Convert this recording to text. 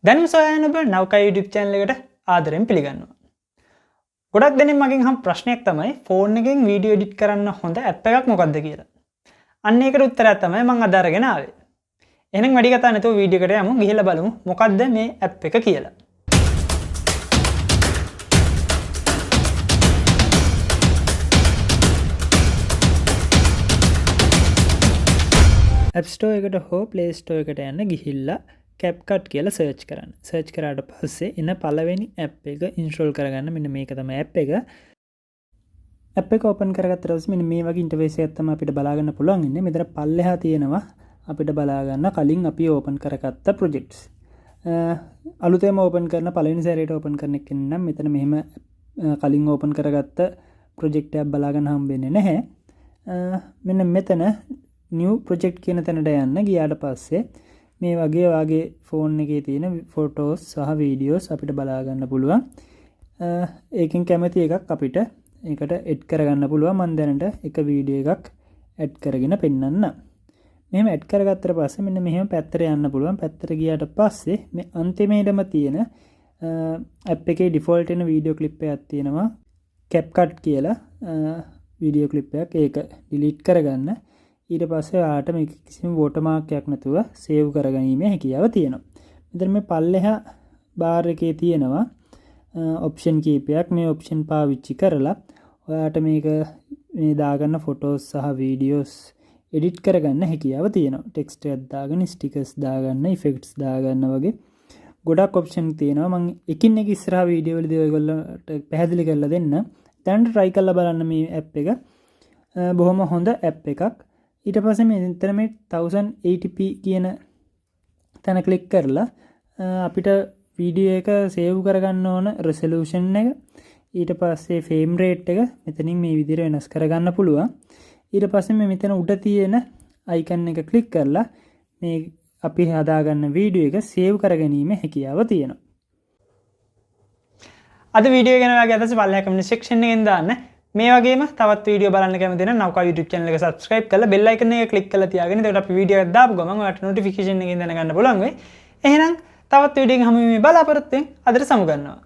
දැනුම් සොයන ඔබ නෞකා YouTube channel එකට ආදරෙන් පිළිගන්නවා. ගොඩක් දෙනෙක් මගෙන් අහන ප්‍රශ්නයක් තමයි ෆෝන් එකෙන් වීඩියෝ එඩිට් කරන්න හොඳ ඇප් එකක් මොකක්ද කියලා. අන්න ඒකට උත්තරයක් තමයි මම අද අරගෙන ආවේ. එහෙනම් වැඩි කතා නැතුව වීඩියෝ එකට යමු. ගිහිල්ලා බලමු මොකක්ද මේ ඇප් එක කියලා. App Store එකට හෝ Play Store එකට යන්න ගිහිල්ලා CapCut කියලා සර්ච් කරන්න. සර්ච් කරාට පස්සේ එන පළවෙනි app එක install කරගන්න. මෙන්න මේක තමයි app එක. app එක open කරගත්තට පස්සේ මෙන්න මේ වගේ interface එකක් තමයි අපිට බලා ගන්න පුළුවන් ඉන්නේ. මෙතන පල්ලෙහා තියෙනවා අපිට බලා ගන්න කලින් අපි open කරගත්ත projects. අලුතෙන්ම open කරන පළවෙනි සැරේට open කරන එක නම් මෙතන මෙහෙම කලින් open කරගත්ත project එකක් බලා ගන්න හම්බෙන්නේ නැහැ. මෙන්න මෙතන new project කියන තැනට යන්න ගියාට පස්සේ මේ වගේ ෆෝන් එකේ තියෙන ෆොටෝස් සහ වීඩියෝස් අපිට බලා ගන්න පුළුවන්. ඒකෙන් කැමති එකක් අපිට ඒකට එඩ් කරගන්න පුළුවන්. මම දැනට එක වීඩියෝ එකක් ඇඩ් කරගෙන පෙන්නන්න. මෙහෙම ඇඩ් කරගත්තට පස්සේ මෙන්න මෙහෙම පැත්තට යන්න පුළුවන්. පැත්තට ගියාට පස්සේ මේ අන්තිමේටම තියෙන app එකේ default වෙන වීඩියෝ ක්ලිප් එකක් තියෙනවා. CapCut කියලා වීඩියෝ ක්ලිප් එකක්. ඒක delete කරගන්න. ඊට පස්සේ ඔයාලට මේක කිසිම watermark එකක් නැතුව save කරගැනීමේ හැකියාව තියෙනවා. මෙතන මේ පල්ලෙහා bar එකේ තියෙනවා option කීපයක්. මේ option පාවිච්චි කරලා ඔයාලට මේක මේ දාගන්න photos සහ videos edit කරගන්න හැකියාව තියෙනවා. text එකක් දාගන්න, stickers දාගන්න, effects දාගන්න වගේ ගොඩක් option තියෙනවා. මම එකින් එක ඉස්සරහා වීඩියෝ වලදී ඔයගොල්ලන්ට පැහැදිලි කරලා දෙන්න. දැන් try කරලා බලන්න මේ app එක. බොහොම හොඳ app එකක්. ඊට පස්සේ මෙතන මේ 1080p කියන තැන ක්ලික් කරලා අපිට වීඩියෝ එක සේව් කරගන්න ඕන resolution එක, ඊට පස්සේ frame rate එක මෙතනින් මේ විදිහට වෙනස් කරගන්න පුළුවන්. ඊට පස්සේ මේ මෙතන උඩ තියෙන icon එක ක්ලික් කරලා මේ අපි හදාගන්න වීඩියෝ එක සේව් කරගැනීමේ හැකියාව තියෙනවා. අද වීඩියෝ ගැන ඔයාගේ අදහස් පල්ලෙහා comment section එකෙන් දාන්න. මේ වගේම තවත් වීඩියෝ බලන්න කැමති නම් නෞකා YouTube channel එක subscribe කරලා bell icon එක click කරලා තියාගන්න. එතකොට අපි වීඩියෝ එකක් දාපු ගමන් ඔයාලට notification එකෙන් දැනගන්න පුළුවන් වෙයි. එහෙනම් තවත් වීඩියෝ එකකින් හමු වෙමි බලාපොරොත්තු වෙමින් අදට සමු ගන්නවා.